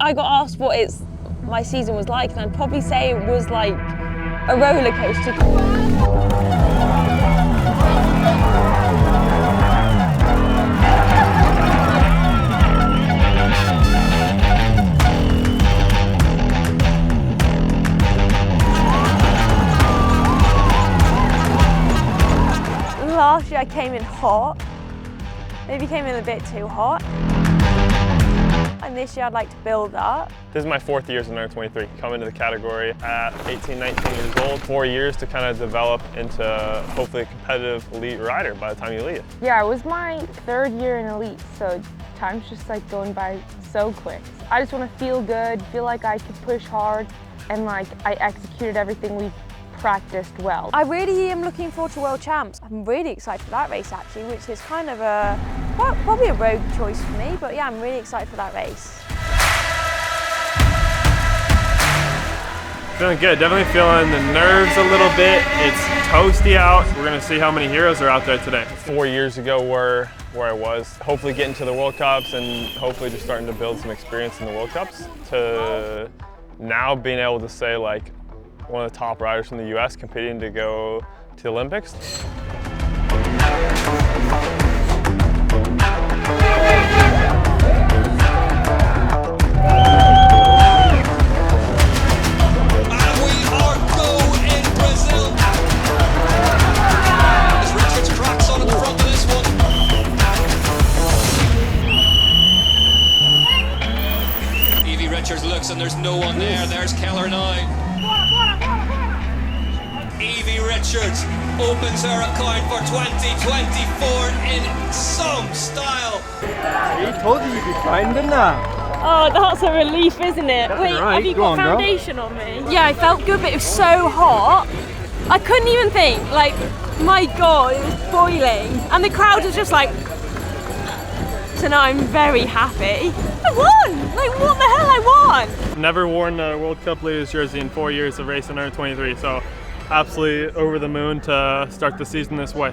I got asked what my season was like, and I'd probably say it was like a roller coaster. Last year I came in hot, maybe came in a bit too hot. And this year I'd like to build that. This is my 4th year as an under 23. Come into the category at 18, 19 years old. 4 years to kind of develop into hopefully a competitive elite rider by the time you leave. Yeah, it was my 3rd year in elite, so time's just like going by so quick. I just want to feel good, feel like I could push hard, and like I executed everything we practiced well. I really am looking forward to World Champs. I'm really excited for that race actually, which is kind of a, well, probably a rogue choice for me, but yeah, I'm really excited for that race. Feeling good, definitely feeling the nerves a little bit. It's toasty out. We're gonna see how many heroes are out there today. 4 years ago where I was, hopefully getting to the World Cups and hopefully just starting to build some experience in the World Cups, to now being able to say like, one of the top riders from the US competing to go to the Olympics. Evie Richards looks and there's no one there. There's Keller now. Evie Richards opens her account for 2024 in some style. He told you you'd be fine, didn't I? Oh, that's a relief, isn't it? That's Wait, right. have you Go got on, foundation on me? Yeah, I felt good, but it was so hot. I couldn't even think, like, my God, it was boiling. And the crowd was just like, so now I'm very happy. I won! Like, what the hell, I won! Never worn a World Cup leaders jersey in 4 years of racing under 23, so absolutely over the moon to start the season this way.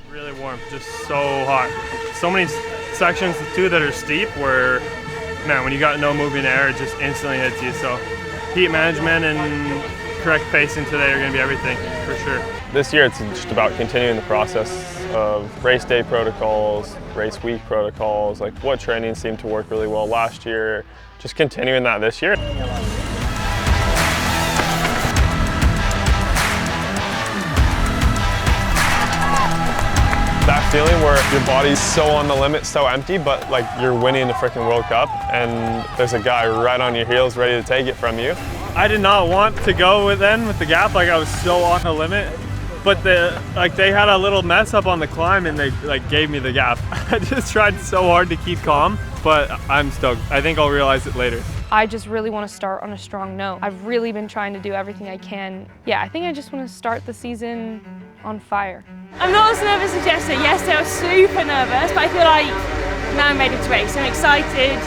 Really warm, just so hot. So many sections too that are steep where, man, when you got no moving air, it just instantly hits you. So heat management and correct pacing today are going to be everything for sure. This year it's just about continuing the process of race day protocols, race week protocols, like what training seemed to work really well last year, just continuing that this year. That feeling where your body's so on the limit, so empty, but like you're winning the freaking World Cup and there's a guy right on your heels ready to take it from you. I did not want to go with the gap, like I was so on the limit, but they had a little mess up on the climb and they like gave me the gap. I just tried so hard to keep calm, but I'm stoked. I think I'll realize it later. I just really want to start on a strong note. I've really been trying to do everything I can. Yeah, I think I just want to start the season on fire. I'm not as nervous as yesterday. Yesterday I was super nervous, but I feel like now I'm ready to race. I'm excited.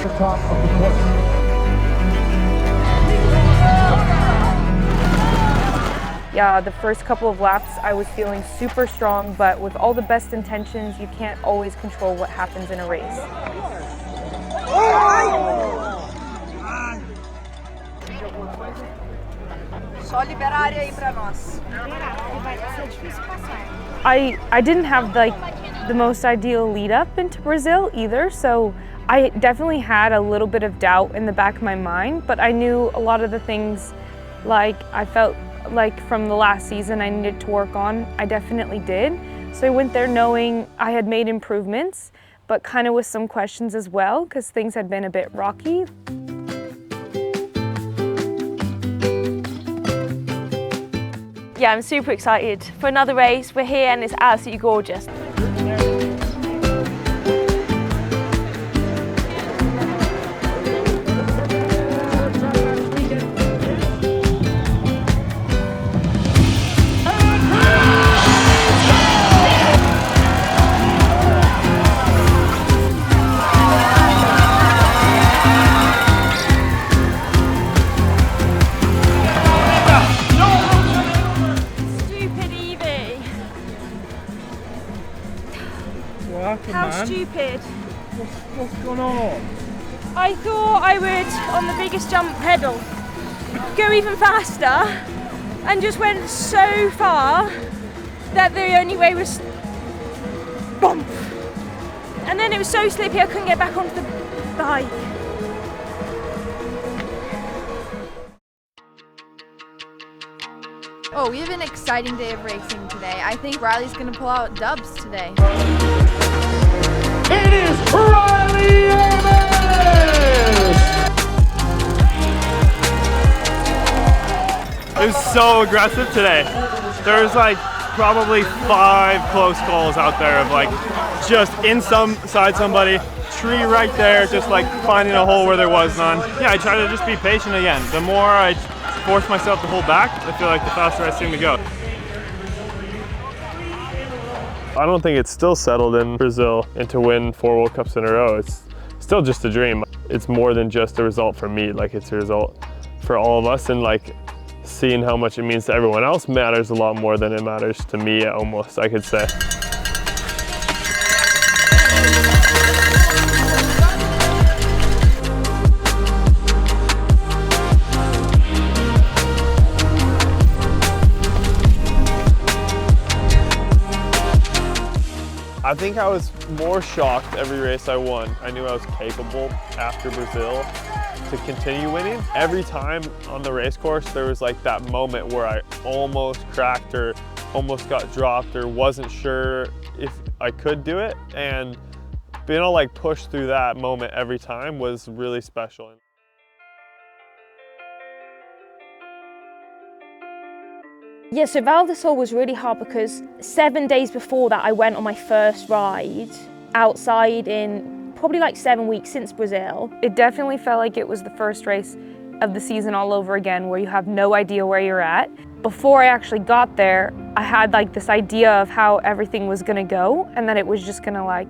Yeah, the first couple of laps I was feeling super strong, but with all the best intentions, you can't always control what happens in a race. Só liberar a área aí pra nós. I didn't have like the most ideal lead up into Brazil either, so I definitely had a little bit of doubt in the back of my mind, but I knew a lot of the things like I felt like from the last season I needed to work on, I definitely did. So I went there knowing I had made improvements, but kind of with some questions as well because things had been a bit rocky. Yeah, I'm super excited for another race. We're here and it's absolutely gorgeous. How stupid. What's going on? I thought I would, on the biggest jump pedal, go even faster, and just went so far that the only way was bump. And then it was so slippy I couldn't get back onto the bike. Oh, we have an exciting day of racing today. I think Riley's gonna pull out dubs today. It is Riley Amos! It was so aggressive today. There was like probably 5 close calls out there of like just inside somebody, tree right there, just like finding a hole where there was none. Yeah, I try to just be patient again. The more I force myself to hold back, I feel like the faster I seem to go. I don't think it's still settled in Brazil and to win 4 World Cups in a row. It's still just a dream. It's more than just a result for me, like it's a result for all of us, and like seeing how much it means to everyone else matters a lot more than it matters to me, almost, I could say. I think I was more shocked every race I won. I knew I was capable after Brazil to continue winning. Every time on the race course, there was like that moment where I almost cracked or almost got dropped or wasn't sure if I could do it. And being able to like push through that moment every time was really special. Yeah, so Val di Sole was really hard because 7 days before that I went on my first ride outside in probably like 7 weeks since Brazil. It definitely felt like it was the first race of the season all over again where you have no idea where you're at. Before I actually got there, I had like this idea of how everything was gonna go and that it was just gonna like,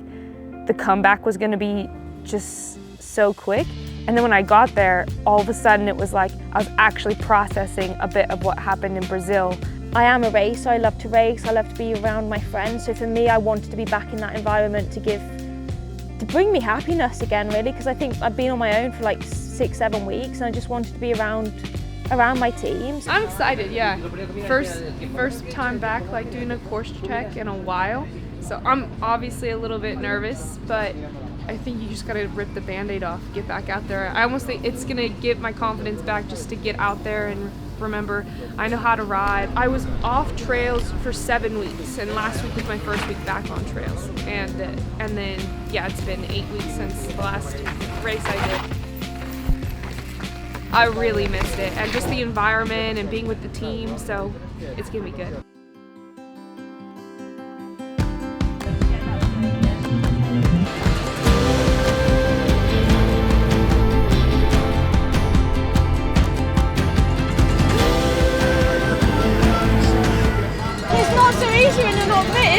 the comeback was gonna be just so quick. And then when I got there, all of a sudden it was like I was actually processing a bit of what happened in Brazil. I am a racer, I love to race, I love to be around my friends. So for me, I wanted to be back in that environment to bring me happiness again, really, because I think I've been on my own for like 6-7 weeks and I just wanted to be around my teams. I'm excited, yeah. First time back, like doing a course check in a while. So I'm obviously a little bit nervous, but I think you just gotta rip the Band-Aid off, get back out there. I almost think it's gonna get my confidence back just to get out there and remember I know how to ride. I was off trails for 7 weeks, and last week was my first week back on trails. And then, yeah, it's been 8 weeks since the last race I did. I really missed it, and just the environment and being with the team, so it's gonna be good.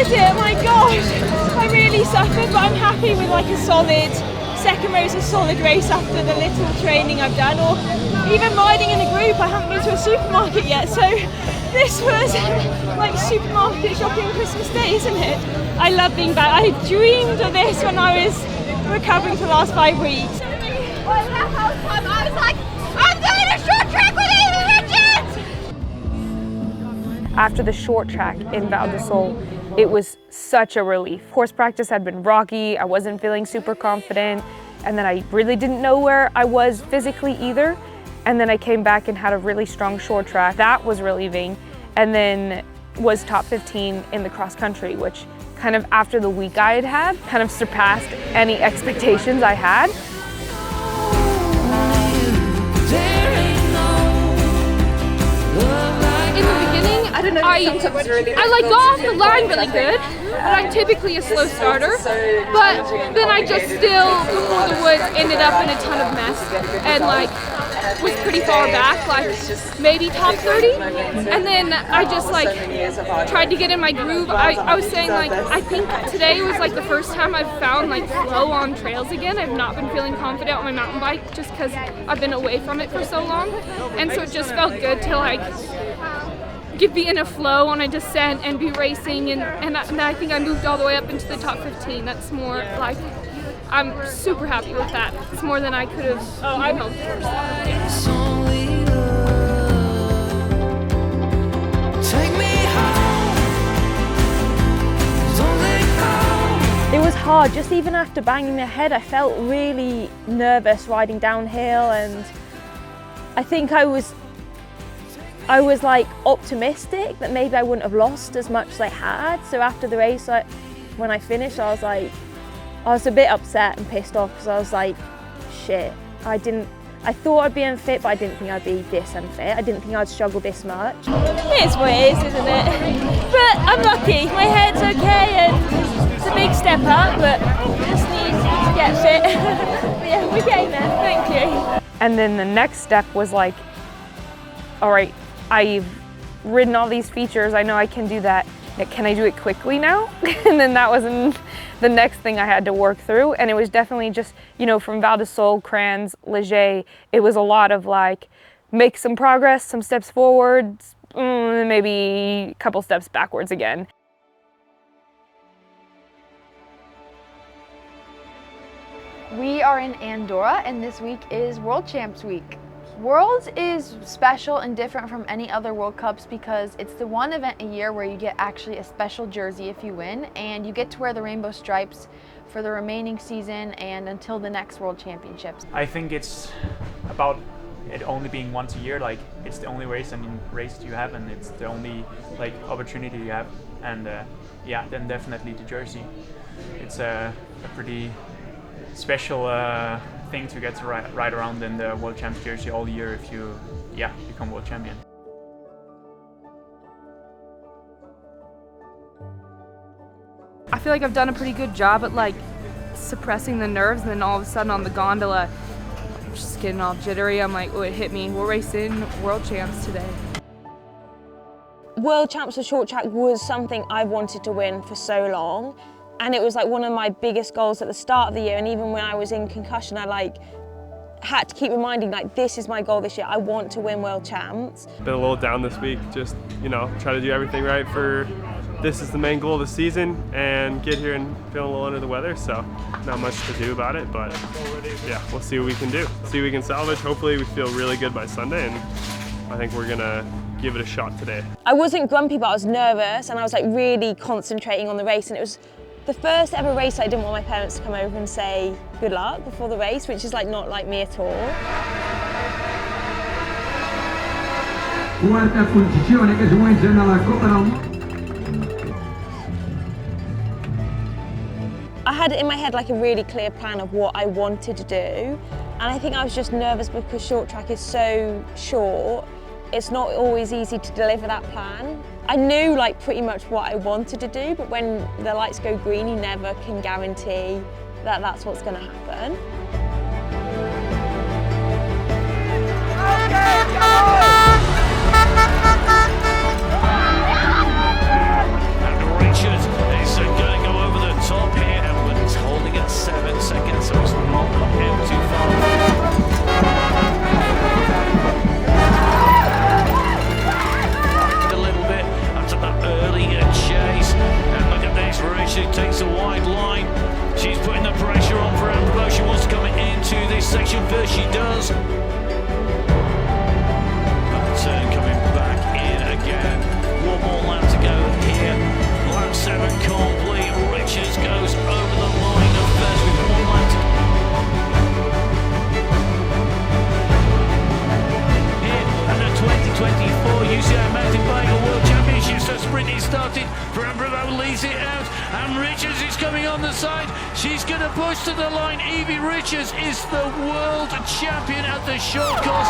Is it? My gosh, I really suffered, but I'm happy with like a solid second race, a solid race after the little training I've done, or even riding in a group. I haven't been to a supermarket yet, so this was like supermarket shopping Christmas Day, isn't it? I love being back. I dreamed of this when I was recovering for the last 5 weeks. Well, that time I was like, I'm doing a short track with Evie Richards! After the short track in Val di Sole, it was such a relief. Horse practice had been rocky, I wasn't feeling super confident, and then I really didn't know where I was physically either. And then I came back and had a really strong short track. That was relieving. And then was top 15 in the cross country, which kind of after the week I had had, kind of surpassed any expectations I had. In the beginning, I like got off the line really good, but I'm typically a slow starter. But then I just still, before the woods, ended up in a ton of mess and like was pretty far back, like maybe top 30. And then I just like tried to get in my groove. I was saying like, I think today was like the first time I've found like flow on trails again. I've not been feeling confident on my mountain bike just because I've been away from it for so long. And so it just felt good to like be in a flow on a descent and be racing, and I think I moved all the way up into the top 15. That's more like I'm super happy with that. It's more than I could have hoped for. It was hard, just even after banging my head, I felt really nervous riding downhill, and I think I was like optimistic that maybe I wouldn't have lost as much as I had. So after the race, when I finished, I was a bit upset and pissed off because I was like, shit, I thought I'd be unfit, but I didn't think I'd be this unfit. I didn't think I'd struggle this much. It is what it is, isn't it? But I'm lucky, my head's okay, and it's a big step up, but just need to get fit. Yeah, we're getting there, thank you. And then the next step was like, all right, I've ridden all these features, I know I can do that. Can I do it quickly now? And then that was the next thing I had to work through. And it was definitely just, you know, from Val de Sol, Crans, Leger, it was a lot of like, make some progress, some steps forward, maybe a couple steps backwards again. We are in Andorra, and this week is World Champs Week. Worlds is special and different from any other World Cups because it's the one event a year where you get actually a special jersey if you win, and you get to wear the rainbow stripes for the remaining season and until the next World Championships. I think it's about it only being once a year, like it's the only race you have, and it's the only like opportunity you have, and yeah, then definitely the jersey. It's a pretty special thing to get to ride around in the World Champs jersey all year if you become World Champion. I feel like I've done a pretty good job at like suppressing the nerves, and then all of a sudden on the gondola, I'm just getting all jittery. I'm like, oh, it hit me. We're racing World Champs today. World Champs for short track was something I wanted to win for so long. And it was like one of my biggest goals at the start of the year, and even when I was in concussion, I like had to keep reminding, like, this is my goal this year. I want to win World Champs. Been a little down this week, just, you know, try to do everything right for this is the main goal of the season, and get here and feeling a little under the weather, so not much to do about it, but yeah, we'll see what we can do. See what we can salvage. Hopefully we feel really good by Sunday, and I think we're gonna give it a shot today. I wasn't grumpy, but I was nervous, and I was like really concentrating on the race, and it was the first ever race I didn't want my parents to come over and say good luck before the race, which is like not like me at all. I had in my head like a really clear plan of what I wanted to do, and I think I was just nervous because short track is so short. It's not always easy to deliver that plan. I knew like pretty much what I wanted to do, but when the lights go green, you never can guarantee that that's what's going to happen. And Richard is going to go over the top here, and it's holding at 7 seconds, so it's not out too far. Early chase, and look at this, Richard takes a wide line. She's putting the pressure on for Ambrose. She wants to come into this section first, she does. Turn coming back in again. One more lap to go here. Lap 7 complete. Richards goes over the line of first with 1 lap to go. Here at the 2024 UCI Mountain Bike World Championships, so sprint is started. Bravo leads it out, and Richards is coming on the side. She's going to push to the line. Evie Richards is the world champion at the short course.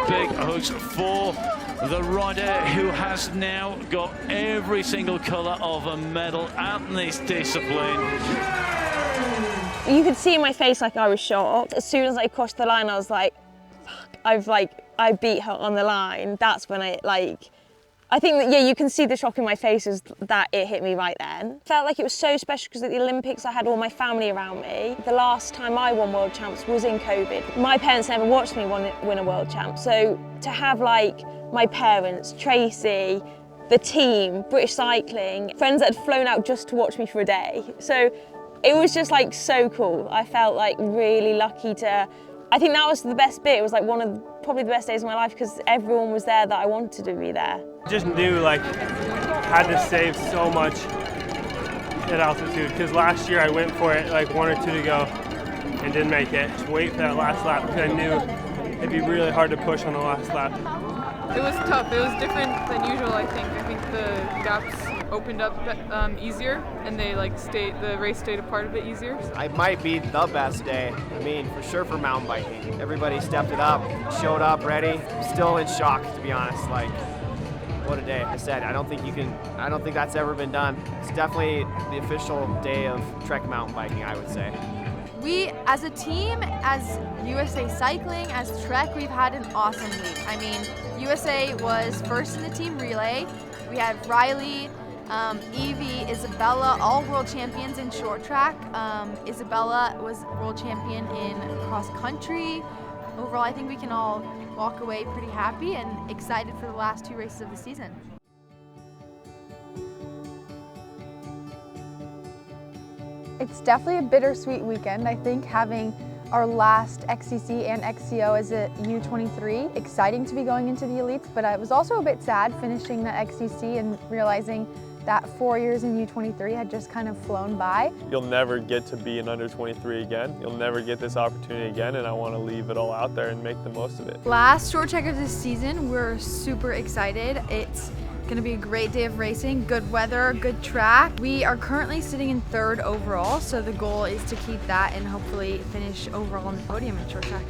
Big hooks for the rider who has now got every single colour of a medal at this discipline. You could see in my face like I was shocked. As soon as I crossed the line, I was like, fuck, I beat her on the line. That's when I think that, yeah, you can see the shock in my face is that it hit me right then. Felt like it was so special because at the Olympics I had all my family around me. The last time I won World Champs was in COVID. My parents never watched me win a World Champ, so to have like my parents, Tracy, the team, British Cycling, friends that had flown out just to watch me for a day. So it was just like so cool. I felt like really lucky to, I think that was the best bit. It was like one of probably the best days of my life because everyone was there that I wanted to be there. Just knew like had to save so much at altitude because last year I went for it like 1 or 2 to go and didn't make it. Just wait for that last lap because I knew it'd be really hard to push on the last lap. It was tough. It was different than usual, I think. I think the gaps opened up easier and they the race stayed apart a bit easier. It might be the best day. I mean, for sure for mountain biking. Everybody stepped it up, showed up ready. Still in shock, to be honest. Like, what a day. I said, I don't think that's ever been done. It's definitely the official day of Trek mountain biking, I would say. We, as a team, as USA Cycling, as Trek, we've had an awesome week. I mean, USA was first in the team relay. We had Riley, Evie, Isabella, all world champions in short track. Isabella was world champion in cross country. Overall, I think we can all walk away pretty happy and excited for the last 2 races of the season. It's definitely a bittersweet weekend. I think having our last XCC and XCO as a U23, exciting to be going into the elites, but I was also a bit sad finishing the XCC and realizing that 4 years in U23 had just kind of flown by. You'll never get to be an under 23 again. You'll never get this opportunity again, and I want to leave it all out there and make the most of it. Last short track of this season, we're super excited. It's gonna be a great day of racing, good weather, good track. We are currently sitting in 3rd overall, so the goal is to keep that and hopefully finish overall on the podium in short track.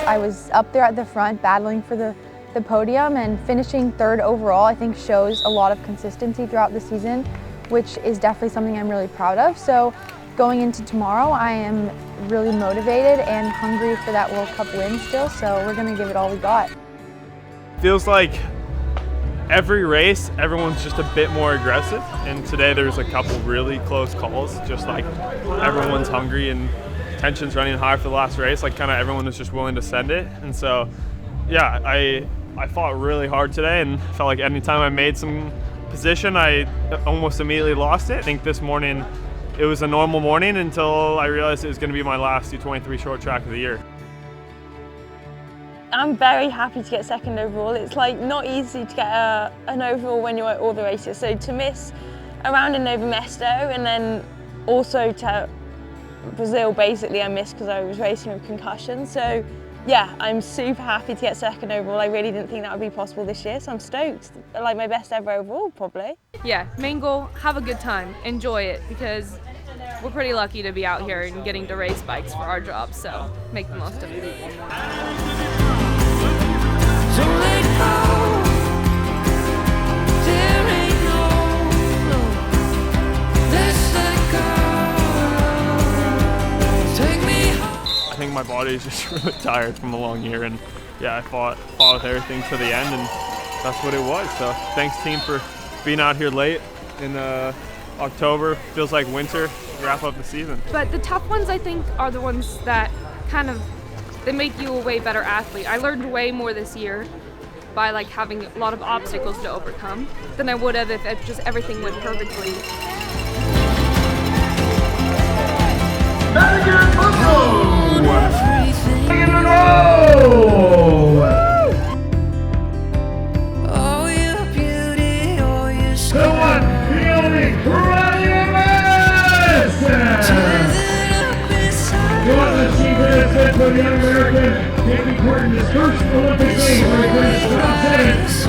I was up there at the front battling for the podium, and finishing 3rd overall I think shows a lot of consistency throughout the season, which is definitely something I'm really proud of. So going into tomorrow I am really motivated and hungry for that World Cup win still, so we're going to give it all we got. Feels like every race everyone's just a bit more aggressive, and today there's a couple really close calls, just like everyone's hungry and tension's running high for the last race, like kind of everyone was just willing to send it. And so yeah, I fought really hard today and felt like anytime I made some position I almost immediately lost it. I think this morning it was a normal morning until I realized it was going to be my last U23 short track of the year. I'm very happy to get 2nd overall. It's like not easy to get an overall when you're at all the races, so to miss a round in Nova Mesto and then also to Brazil basically I missed because I was racing with concussion. So yeah, I'm super happy to get 2nd overall. I really didn't think that would be possible this year, so I'm stoked. Like my best ever overall probably. Yeah, main goal, have a good time, enjoy it, because we're pretty lucky to be out here and getting to race bikes for our job, so make the most of it. So let go. There ain't no, let's let go. Take me home. I think my body is just really tired from the long year, and yeah, I fought with everything to the end, and that's what it was. So thanks team for being out here late in October. Feels like winter, wrap up the season. But the tough ones I think are the ones that they make you a way better athlete. I learned way more this year by like having a lot of obstacles to overcome than I would have if just everything went perfectly. Oh, your beauty, oh, your The one, the only, You want the chief benefit for the young American, Evie His first Olympic games, right there, stop setting.